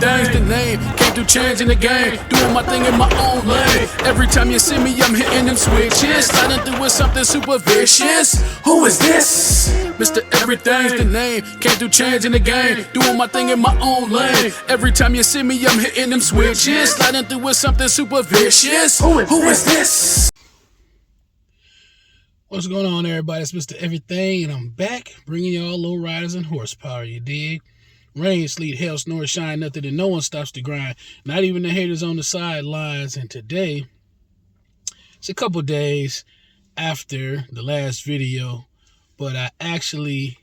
everything's the name. Came through changing the game, doing my thing in my own lane. Every time you see me, I'm hitting them switches, sliding through with something super vicious. Who is this? Mr. Everything's the name. Came through changing the game, doing my thing in my own lane. Every time you see me, I'm hitting them switches, sliding through with something super vicious. Who is this? What's going on, everybody? It's Mr. Everything, and I'm back bringing y'all low riders and horsepower, you dig? Rain, sleet, hail, snow, shine, nothing, and no one stops the grind. Not even the haters on the sidelines. And today, it's a couple days after the last video, but I actually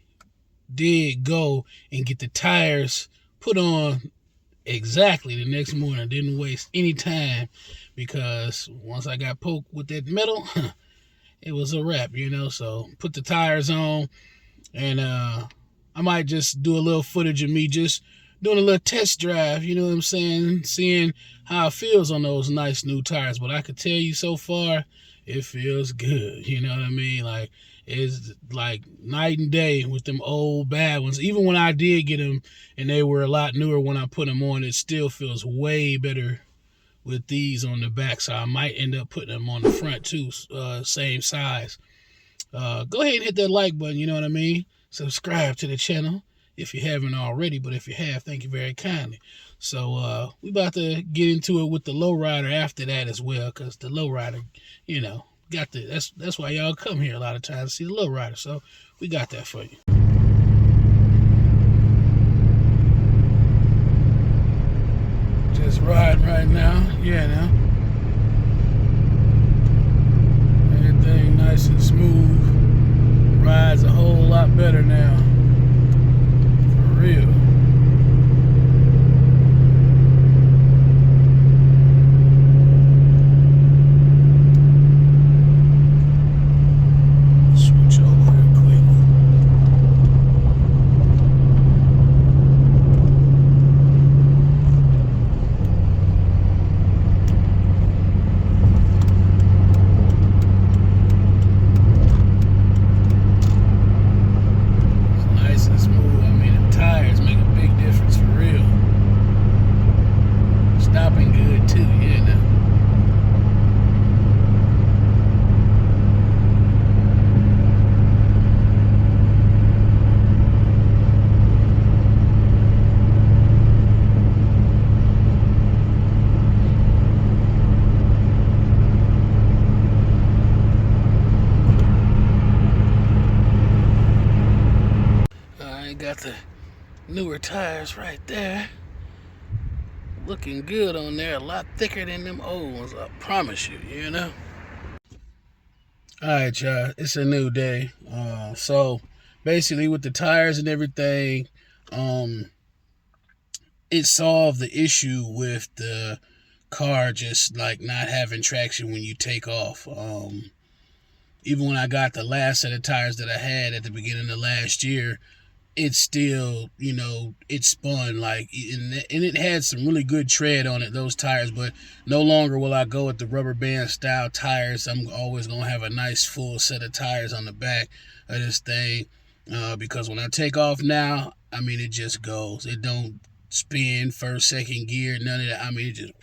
did go and get the tires put on exactly the next morning. Didn't waste any time, because once I got poked with that metal, it was a wrap, you know. So put the tires on, and I might just do a little footage of me just doing a little test drive, you know what I'm saying, seeing how it feels on those nice new tires. But I could tell you so far, it feels good, you know what I mean? Like, it's like night and day with them old bad ones. Even when I did get them and they were a lot newer when I put them on, it still feels way better with these on the back. So I might end up putting them on the front too, same size. Go ahead and hit that like button, you know what I mean? Subscribe to the channel if you haven't already, but if you have, thank you very kindly. So we about to get into it with the lowrider after that as well, because the lowrider, you know, got the that's why y'all come here a lot of times to see the lowrider. So we got that for you. Just riding right now, yeah, now everything nice and smooth. Rides a whole lot better now, for real. Switch over real quick. Got the newer tires right there, looking good on there, a lot thicker than them old ones, I promise you, you know. All right, y'all, it's a new day. So basically with the tires and everything, it solved the issue with the car just like not having traction when you take off. Even when I got the last set of tires that I had at the beginning of last year, it still, you know, it spun like, and it had some really good tread on it, those tires. But no longer will I go with the rubber band style tires. I'm always going to have a nice full set of tires on the back of this thing, because when I take off now, I mean, it just goes. It don't spin first, second gear, none of that. I mean, it just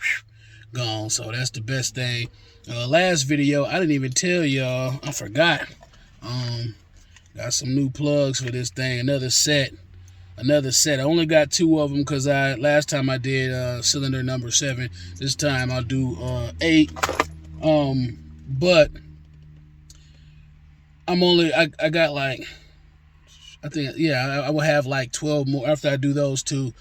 gone. So that's the best thing. Last video, I didn't even tell y'all, I forgot. Got some new plugs for this thing. Another set. I only got 2 of them because last time I did cylinder number 7. This time I'll do 8. But I got like, I think, yeah, I will have like 12 more after I do those 2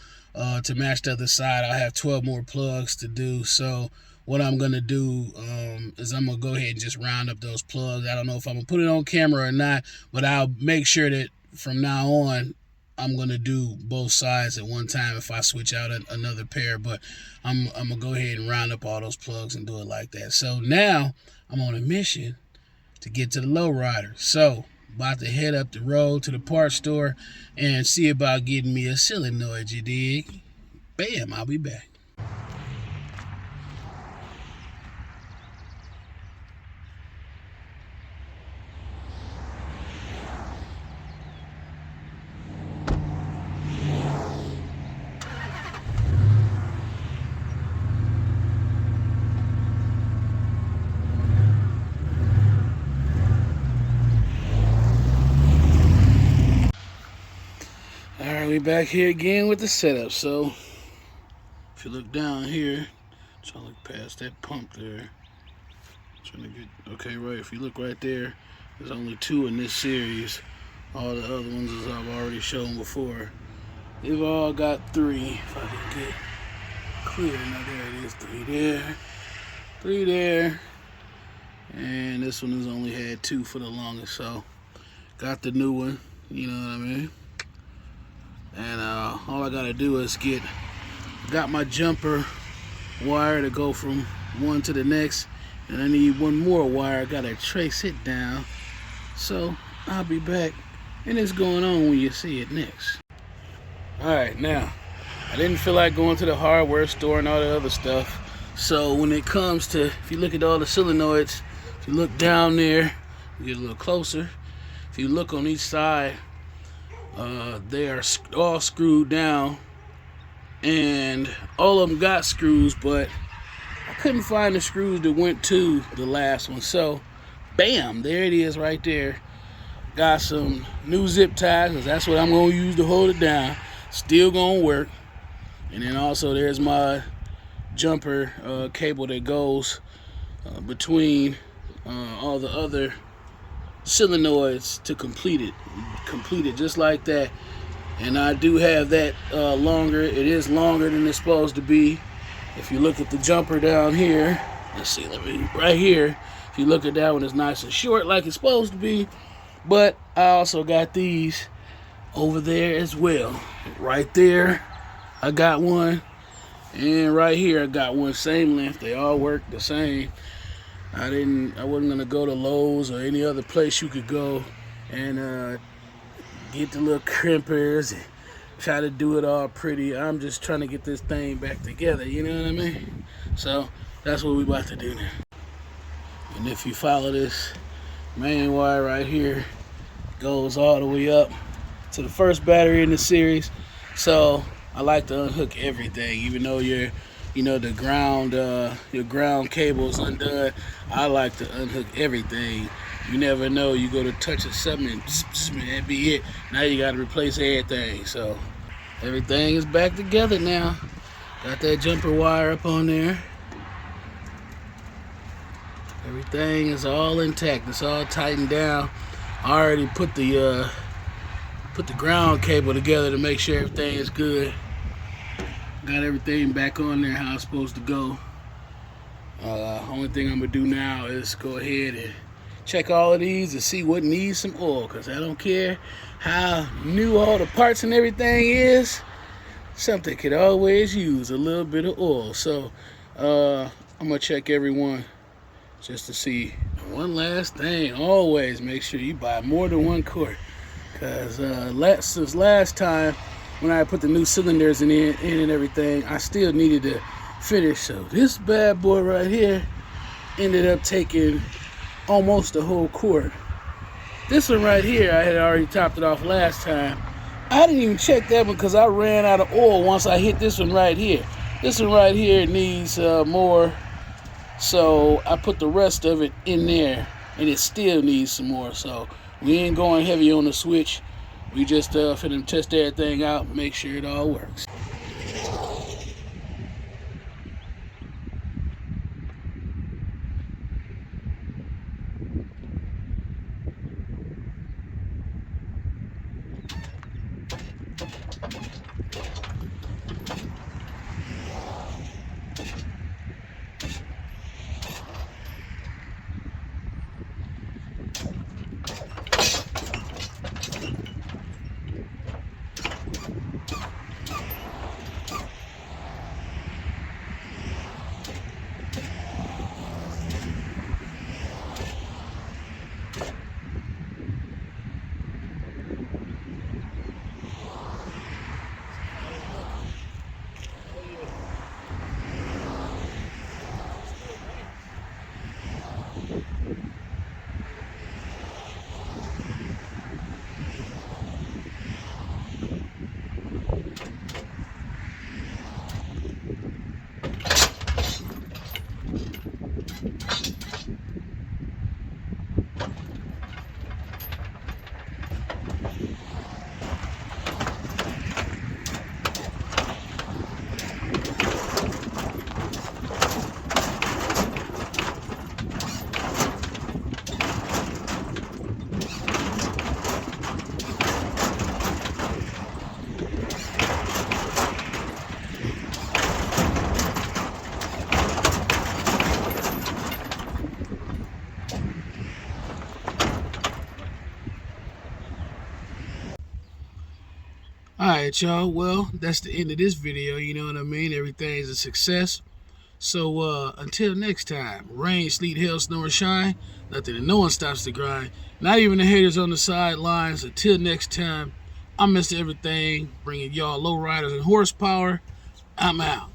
to match the other side. I'll have 12 more plugs to do. So what I'm going to do is I'm going to go ahead and just round up those plugs. I don't know if I'm going to put it on camera or not, but I'll make sure that from now on, I'm going to do both sides at one time if I switch out another pair. But I'm going to go ahead and round up all those plugs and do it like that. So now I'm on a mission to get to the lowrider. So about to head up the road to the parts store and see about getting me a solenoid, you dig? Bam, I'll be back. we back here again with the setup. So if you look down here, try to look past that pump there. Trying to get okay, right. If you look right there, there's only 2 in this series. All the other ones, as I've already shown before, they've all got 3. If I can get clear, now there it is. 3 there, 3 there, and this one has only had 2 for the longest. So got the new one, you know what I mean? And all I gotta do is got my jumper wire to go from one to the next, and I need one more wire. I gotta trace it down. So I'll be back, and it's going on when you see it next. Alright, now I didn't feel like going to the hardware store and all the other stuff. So when it comes to, if you look at all the solenoids, if you look down there, get a little closer. If you look on each side, they are all screwed down, and all of them got screws, but I couldn't find the screws that went to the last one. So bam, there it is right there. Got some new zip ties, because that's what I'm going to use to hold it down. Still going to work. And then also there's my jumper cable that goes between all the other solenoids to complete it just like that. And I do have that longer. It is longer than it's supposed to be. If you look at the jumper down here, let's see, right here, if you look at that one, it's nice and short like it's supposed to be. But I also got these over there as well. Right there I got one, and right here I got one, same length. They all work the same. I wasn't gonna go to Lowe's or any other place you could go and get the little crimpers and try to do it all pretty. I'm just trying to get this thing back together, you know what I mean? So that's what we about to do now. And if you follow this main wire right here, goes all the way up to the first battery in the series. So I like to unhook everything, even though your ground cable is undone. I like to unhook everything. You never know, you go to touch something and that be it. Now you got to replace everything. So everything is back together now. Got that jumper wire up on there. Everything is all intact. It's all tightened down. I already put the ground cable together to make sure everything is good. Got everything back on there how it's supposed to go. Only thing I'm gonna do now is go ahead and check all of these and see what needs some oil, because I don't care how new all the parts and everything is, something could always use a little bit of oil. So I'm gonna check everyone just to see. One last thing, always make sure you buy more than 1 quart, because since last time when I put the new cylinders in and everything, I still needed to finish. So this bad boy right here ended up taking almost a whole quart. This one right here, I had already topped it off last time. I didn't even check that one because I ran out of oil once I hit this one right here. This one right here needs more, so I put the rest of it in there, and it still needs some more. So we ain't going heavy on the switch. We just finna test everything out, make sure it all works. Alright, y'all. Well, that's the end of this video. You know what I mean? Everything's a success. So until next time, rain, sleet, hail, snow, or shine, nothing and no one stops the grind. Not even the haters on the sidelines. Until next time, I'm Mr. Everything, bringing y'all low riders and horsepower. I'm out.